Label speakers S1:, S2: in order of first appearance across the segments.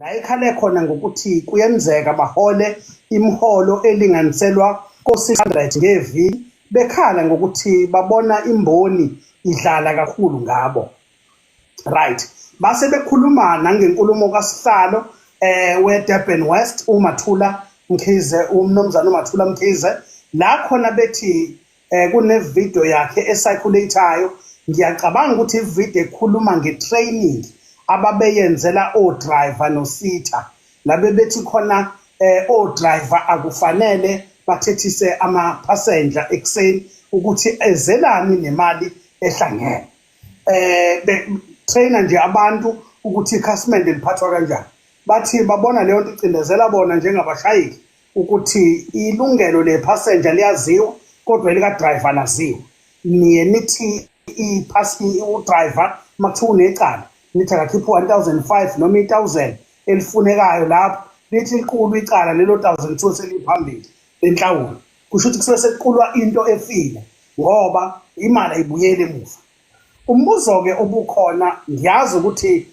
S1: La ekhale khona ngokuthi kuyenzeka bahole imiholo elinganiselwa ko-600 ngeviki, bekhala ngokuthi babona imboni idlala kakhulu ngabo. Right. Base bekhuluma nangenkulumo kaSihlalo weDurban West uMathula Mkhize, umnumzana uMathula Mkhize, la khona bethi kune video yakhe esirculateayo. Ngiyacabanga ukuthi ivideo ekhuluma ngetraining ababeyenzela o-driver no-sita. Labe bethi khona o-driver akufanele bathethise ama-passenger ekuseni ukuthi ezelani nemali ehlangene. Trainer nje abantu ukuthi ikhasimende liphathwa kanjani. Bathi babona leyo nto icindezela bona njengabashayeli ukuthi ilungelo le-passenger liyaziwa kodwa elika-driver laziwa. Niye nithi u-driver makuthiwa unecala nithi akakhiphe 1,500 noma 1,000 elifunekayo lapho, lithi liqulu icala lelo 1,200 seliphambili lenhlawulo. Kusho ukuthi kusuke sekuqulwa into efile ngoba imali ayibuyele emuva. Umbuzo-ke obukhona, ngiyazi ukuthi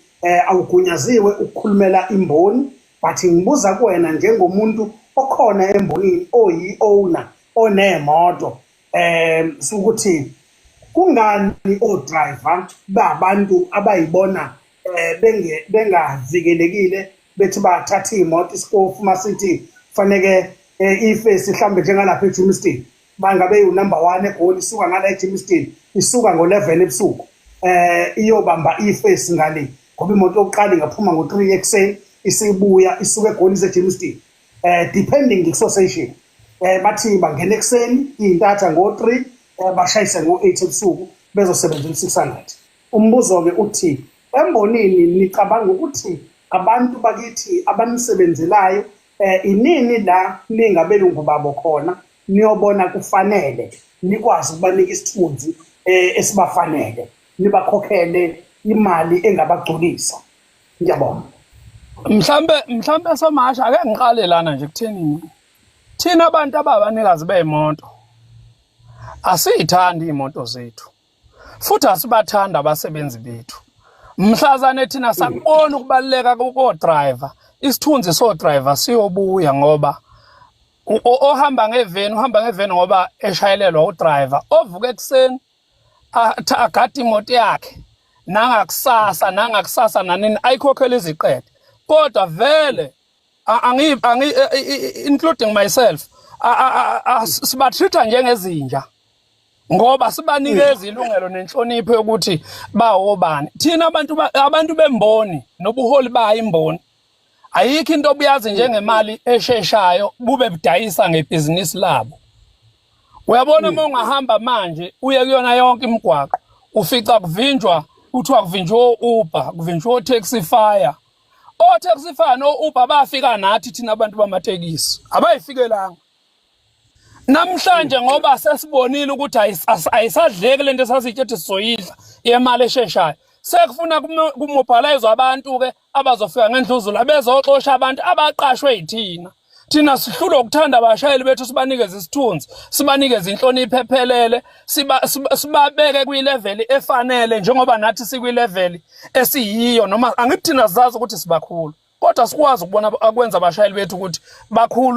S1: awugunyaziwe ukukhulumela imboni, but ngibuza kuwena njengomuntu okhona embonini oyi-owner onemoto, ukuthi kungani o-driver babantu abayibona bengavikelekile bethi bathatha iy'moto isikofu masithi kufaneke ifesi mhlawumbe njengalapha eJimmiston bangabe yu-number 1 eGoli, isuka ngala eJimmiston isuka ngo-11 ebusuku iyobamba ifesi ngale ngoba imoto yokuqala ingaphuma ngo-3 ekuseni isibuya isuka eGoli eJimmiston, depending nge-association. Bathi bangena ekuseni iy'ntatha ngo-3 bashayise ngo-8 ebusuku bezosebenza 600. Umbuzo-ke uthi embonini nicabanga ukuthi abantu bakithi abanisebenzelayo inini la ningabelungu babo khona niyobona kufanele nikwazi ukubanika isithunzi esibafanele, nibakhokhele imali engabagculisa. Ngiyabonga.
S2: Mhlambe Somasha ake ngiqale lana nje kutheni thina abantu ababanikazi beemoto asiyithandi imoto zethu futhi asibathanda abasebenzi bethu. Mhlazane thina sakubona ukubaluleka ko-driver, isithunzi so-driver siyobuya ngoba ohamba ngeveni ngoba eshayelelwa u-driver ovuka ekuseni agade imoto yakhe nangakusasa nanini ayikhokhele iziqede, kodwa vele including myself sibatreat-a njengezinja ngoba sibanikeza ilungelo nenhlonipho yokuthi bawobani. Thina abantu bemboni nobuholi bayo imboni ayikho into obuyazi njengemali esheshayo bube budayisa ngebhizinisi labo. Uyabona uma ungahamba manje uye kuyona yonke imigwaqo ufica kuvinjwa, kuthiwa kuvinjwa o-Uber, kuvinjwa o-Taxify. O-Taxify no-Uber bafika nathi thina abantu bamatekisi abayifikelanga. Namhlanje ngoba sesibonile ukuthi ayisadleki lento esasitshethi sizoyidla yemali esheshayo, sekufuna kumobilize abantu-ke abazofika ngendluzula bezoxosha abantu abaqashwe yithina. Thina sihlulwa ukuthanda abashayeli bethu, sibanikeze isithunzi, sibanikeze inhlonipho ephelele, sibabeke kwi-level efanele njengoba nathi sikwi-level esiyiyo. Noma angithi thina sizazi ukuthi sibakhulu kodwa sikwazi ukubona akwenza abashayeli bethu ukuthi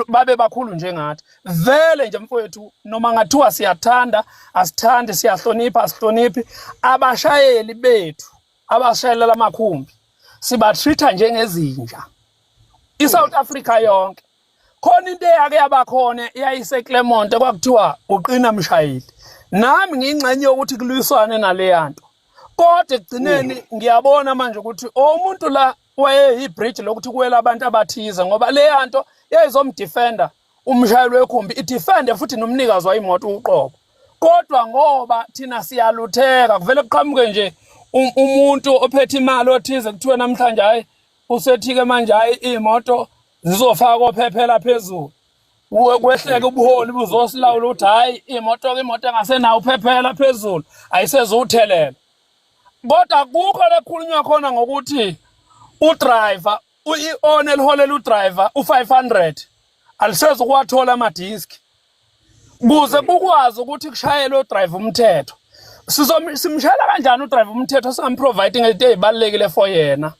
S2: babe bakhulu njengathi. Vele nje mfowethu, noma ngathiwa siyathanda asithandi, siyahlonipha asihloniphi, abashayeli bethu abashayelela amakhumbi sibatreat-a njengezinja. ISouth Africa yonke khona into eyake yabakhona yayiseClermont kwakuthiwa uqina mshayeli, nami ngiyingxenye yokuthi kulwiswane naleya nto, kodwa ekugcineni ngiyabona manje ukuthi umuntu la wayeyibridge lokuthi kuwela abantu abathize ngoba leya nto yayizomdefenda umshayeli wekhumbi, idefende futhi nomnikazi wayimoto uqobo. Kodwa ngoba thina siyalutheka kuvele kuqhamuke nje umuntu ophethe imali othize kuthiwe namhlanje hayi usethike manje hayi imoto zizofaka ophephela phezulu, kwehleke ubuholi buzosilawula ukuthi hayi imoto engasenayo uphephela phezulu ayisezuthelela. Kodwa kukho lekhulunywa khona ngokuthi u-driver i-on eliholela u-driver u-500 aliseze ukuwathola amadiski kuze kukwazi ukuthi kushayele u-driver umthetho. Simshayela kanjani u-driver umthetho singamprovide into ezibalekile for yena?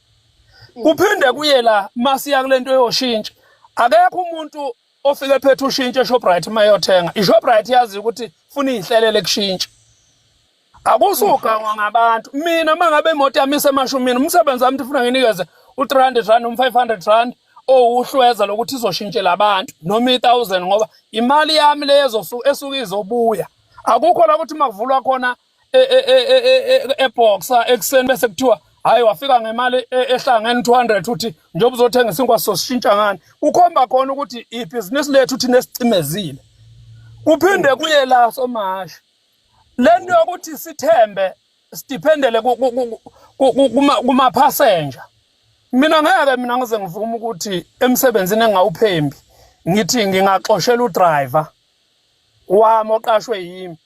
S2: kuphinde kuye la masiya kulento yoshintsha akekho umuntu ofike phethe ushintshe eShoprite mayothenga iShoprite yazi ukuthi funa ihlelele kushintsha akusugangwa ngabantu mina mangabe imoto yami isemashumini umsebenzi wami ufuna nginikeze u300 rand um500 rand uhlweza lokuthi izoshintshela abantu noma 1000 ngoba imali yami lezo esuka izobuya akukho la ukuthi makuvulwa khona eboxa ekseni bese kuthiwa hayi wafika ngemali ehlangene 200 uthi njengoba uzothenga isinkwa sosishintsha ngani ukhomba khona ukuthi ibhizinisi lethu uthi nesicimezile kuphinde kuye la somasha lento yokuthi sithembe stipendele kuma passenger mina ngize ngivuma ukuthi emsebenzini engawuphembi ngithi ngingaxoshela udriver wami oqashwe yimi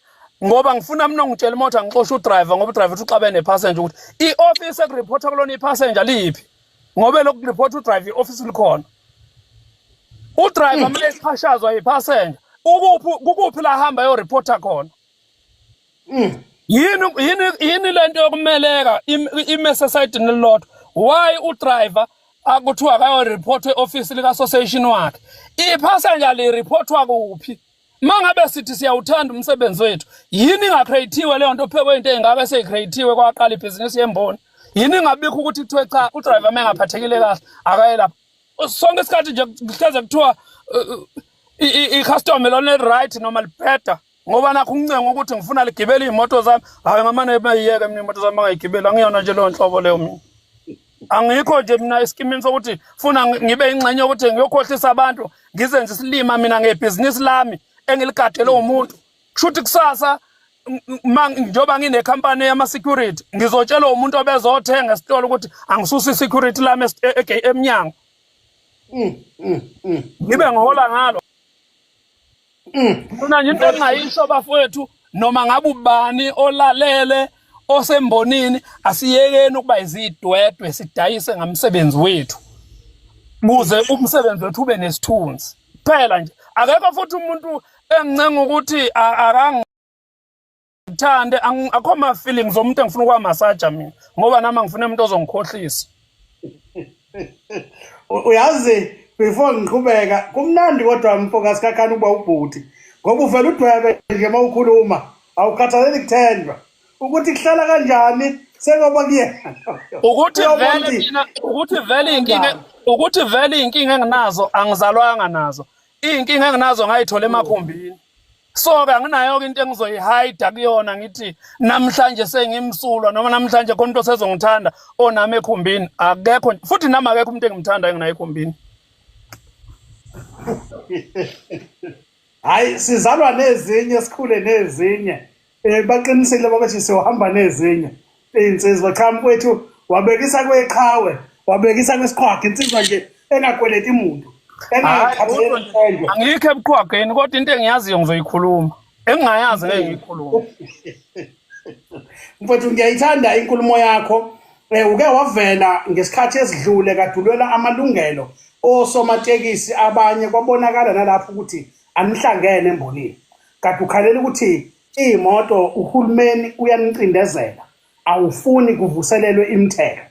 S2: ngoba ngifuna mina ngitshela imoto ngixosha udriver ngoba udriver uthi uxabene nepassenger ukuthi ioffice ekureport kulona ipassenger liphi ngoba lokhu report udriver ioffice likhona udriver manje esichashazwa yipassenger ukuphi la hamba yo reporter khona yini lento yokumeleka imessage nelot why udriver akuthiwa akayo report eoffice lika association wakhe ipassenger li reportwa kuphi mangabe sithi siyawuthanda umsebenzi wethu yini ingacreatiwe leyo nto phekwe into engaka eseyicreatiwe kwaqala ibhizinisi yemboni yini ingabikho ukuthi kuthiwe cha udriver mengaphathekile kahle akaye lapha sonke isikhathi nje kuhleze kuthiwa i-customer lone right noma libheda ngoba nakho uncengo ukuthi ngifuna ligibele imoto zami hayi ngamane bayiyeke mina imoto zami angayigibeli angiyona nje leyo nhlobo leyo mina angikho nje mina iskimini sokuthi funa ngibe ingxenye ukuthi ngiyokhohlisa abantu ngizenze isilima mina ngebhizinisi lami engiligadele umuntu kushuthi kusasa njoba ngine company yama security ngizotshela umuntu obezothenga esitolo ukuthi angisusa security lami emnyango ngibe ngihola ngalo mina nje into engayisho bafowethu noma ngabe ubani olalele osembonini asiyekeni ukuba izidwedwe sidayise ngamsebenzi wethu kuze umsebenzi wethu ube nesithunzi phela nje akekho futhi umuntu engincenga ukuthi akangithande akho ama feelings omuntu engifuna ukwamasaja mina ngoba nami ngifuna umuntu ozongikhohlisa
S1: uyazi before ngiqhubeka kumnandi kodwa umfocus kakhani uba ubhuti ngoba uvela udwebe nje mawukhuluma awukhathaleli kuthendwa ukuthi kuhlala kanjani sengoba kuyena
S2: ukuthi vele inkinga enginazo angizalwanga nazo inkinga enginazo ngayithola emakhombini so ke anginayo into engizoyihide kuyona ngithi namhlanje sengimsulwa noma namhlanje khona umuntu osezongithanda onami ekhombini akekho futhi nami akekho umuntu engimthanda enginayo ekhombini
S1: hayi sizalwa nezinye sikhule nezinye baqinisile babathi siyohamba nezinye insizwa qhamu kwethu wabekisa kweqhawe wabekisa kwesiqhwaga insizwa nje engakweleti imuntu
S2: angikho ebuqhwageni kodwa into engiyaziyo ngizoyikhuluma engingayazi ngeke ngiyikhulume
S1: mfowethu ngiyayithanda inkulumo yakho uke wavela ngesikhathi esidlule kadulwela amalungelo osomatekisi abanye kwabonakala nalapho ukuthi anihlangene embonini kade ukhalela ukuthi imoto uhulumeni uyanicindezela awufuni kuvuselelwe imithelo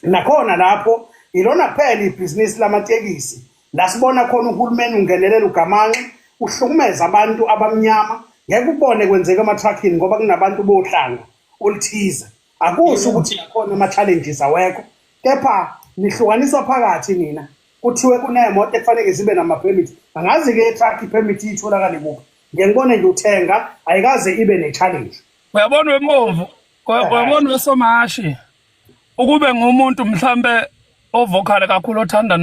S1: nakhona lapho ilona kuphela ibhizinisi lamatekisi la sibona khona uhulumeni ungenelela ugamanxe uhlukumeza abantu abamnyama ngeke ubone kwenzeka ama-trucking ngoba kunabantu bohlanga oluthize akusho ukuthi nakhona ama-challenges awekho kepha nihlukaniswa phakathi nina kuthiwe kunemoto ekufanele zibe nama-permit angazi-ke i-truck i-permit itholakale kuphi ngiyengibone nje uthenga ayikaze ibe ne-challenge
S2: uyabona wemomvu uyabona wesomashi ukube ngumuntu mhlambe ovokhale kakhulu othanda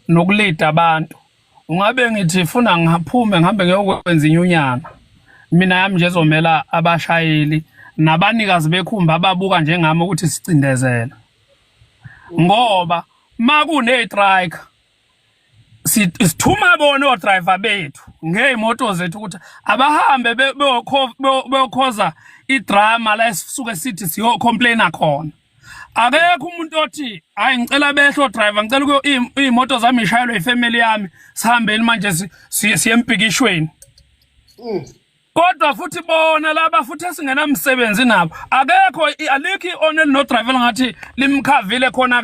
S2: nokulida abantu ungabe ngithi funa ngaphume ngihambe ngiyokwenza inyunyana mina yami nje ezomela abashayeli nabanikazi bekhumba ababuka njengami ukuthi sicindezela ngoba makune-strike sithuma bona odriver bethu ngey'moto zethu ukuthi abahambe beyokhoza idrama la esisuke sithi siyocomplaina khona akekho umuntu othi hayi ngicela behle odriver ngicela ukuyo iy'moto zami ishayelwe ifamily yami sihambeni manje siye embhikishweni kodwa futhi bona laba futhi esingenamsebenzi nabo akekho alikho i-onel no driver ngathi limkhavile khona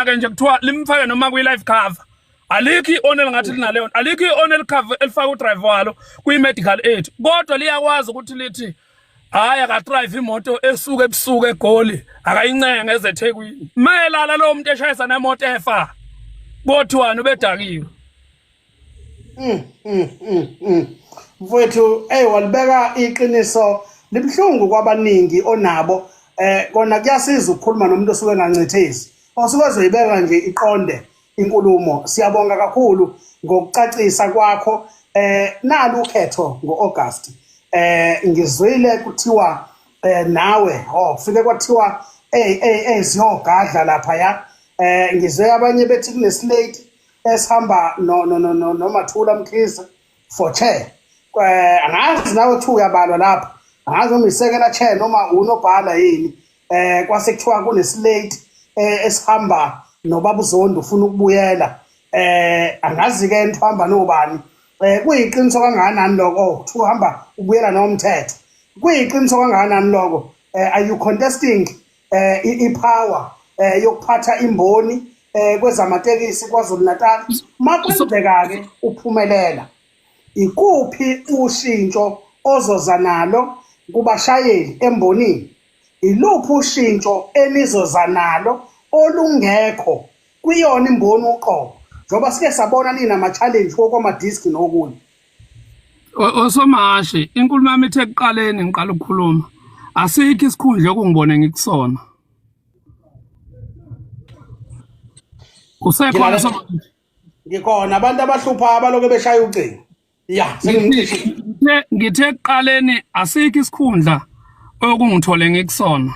S2: ke nje kuthiwa limfake noma kwi-life cover. Alikho i-onel ngathi linaleyo, alikho i-onel cover elifaka udriver walo kwi-medical aid, kodwa liyakwazi ukuthi lithi hayi akadrive imoto esuke ebusuku eGoli akayincenge ezeThekwini mayelala lo muntu eshayisa nemoto efa kothiwani ubedakiwe.
S1: Mfowethu walibeka iqiniso libhlungu kwabaningi onabo kona kuyasiza ukukhuluma nomuntu osuke engancithezi osuke ezoyibeka nje iqonde inkulumo. Siyabonga kakhulu ngokucacisa kwakho. Nalo ukhetho ngo-August ngizwile kuthiwa nawe kufike kwathiwa siyogadla laphaya. Ngizwe abanye bethi kuneslate esihamba noMathula Mkhize for chair. Angazi nawe thu uyabalwa lapha, angazi noma isekela chair noma unobhala yini. Kwase kuthiwa kuneslate esihamba noBaba uZondo ufuna ukubuyela. Angazi ke nihamba nobani. Kuyiqiniso kangakanani lokho kuthiwa uhamba ubuyela nomthetho? Kuyiqiniso kangakanani lokho? Are you contesting ipower yokuphatha imboni kwezamatekisi kwaZulu Natal? Makwenzeka ke uphumelela, ikuphi ushintsho ozoza nalo kubashayeli embonini? Iluphi ushintsho enizoza nalo olungekho kuyona imboni uqobo? Njoba sike sabona ninama-challenge kokwamadiski nokunye.
S2: Osomashi, inkulumo yami ithe ekuqaleni ngiqala ukukhuluma, asikho isikhundla okungibone ngikusona. Usekhona Somashi?
S1: Ngikhona abantu abahlupha abaloke beshaya ucingo. Ya,
S2: ngithe ekuqaleni asikho isikhundla okungithole ngikusona.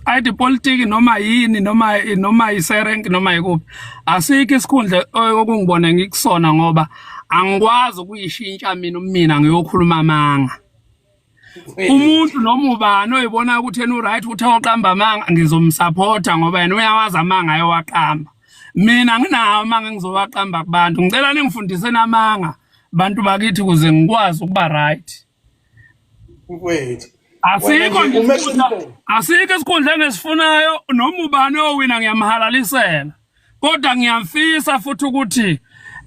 S2: Ayide politiki noma yini noma iserenki noma yikuphi, asikho isikhundla okungibone ngikusona ngoba angikwazi ukuyishintsha mina ngiyokhuluma amanga. Umuntu noma ubani oyibona ukuthi yena uright uthi awaqamba amanga ngizomsupporta ngoba yena uyawazi amanga ayowaqamba. Mina nginawo amanga ngizowaqamba kubantu. Ngicela ningifundise namanga bantu bakithi kuze ngikwazi ukuba right.
S1: Wait.
S2: Asikho isikhundla engisifunayo noma ubani owina ngiyamhalalisela. Kodwa ngiyamfisa futhi ukuthi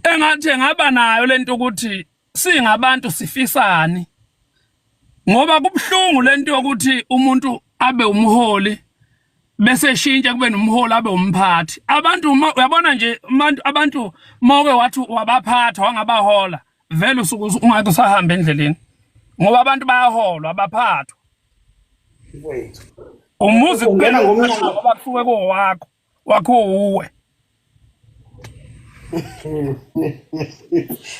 S2: engathi ngaba nayo lento ukuthi singabantu sifisani. Ngoba kubhlungu lento yokuthi umuntu abe umholi bese shintsha kube nomholi abe umphathi. Abantu uyabona nje abantu mawuke wathi wabaphatha wangabahola vele usuku ungeke usahamba endleleni. Ngoba abantu bayaholwa abaphathwa.
S1: Wait.
S2: Umuzi kungena ngomnyango ngoba kusuke wakho uwe.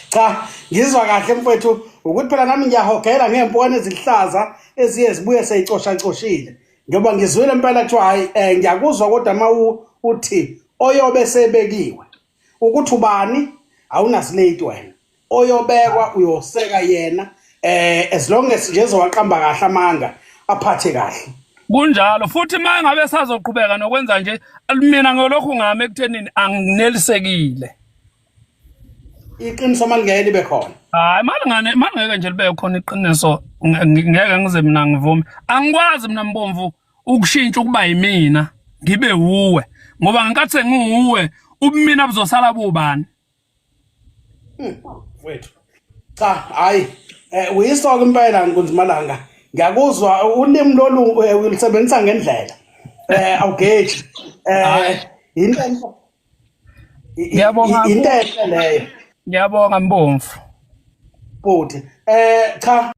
S1: Cha, ngizwa kahle mfowethu ukuthi phela nami ngiyahogela ngempukane ezihlaza eziye zibuye seyicosha-coshile. Ngoba ngizwile impela kuthiwa hayi ngiyakuzwa kodwa uma uthi oyobe sebekiwe ukuthi ubani awunaslate wena. Oyobekwa uyoseka yena as long as nje ezowaqamba kahle amanga aphathe kahle.
S2: Kunjalo futhi manje ngabe sazoqhubeka nokwenza nje mina ngolokhu ngame ekuthenini anginelisekile.
S1: Iqiniso malingeke libe khona.
S2: Hayi malingeke nje libe khona iqiniso ngeke ngize mina ngivume. Angikwazi mina Mbomvu ukushintsha ukuba yimina ngibe uwe ngoba ngikathi sengiuwe ubumina buzosala bubani.
S1: Wethu. Cha, hayi uyisoka impela Nkunzimalanga. Ngiyakuzwa ulimi lolu ulisebenzisa ngendlela. Awugeji. Into
S2: Ngiyabonga.
S1: Into leyo.
S2: Ngiyabonga Mbomvu.
S1: Futhi cha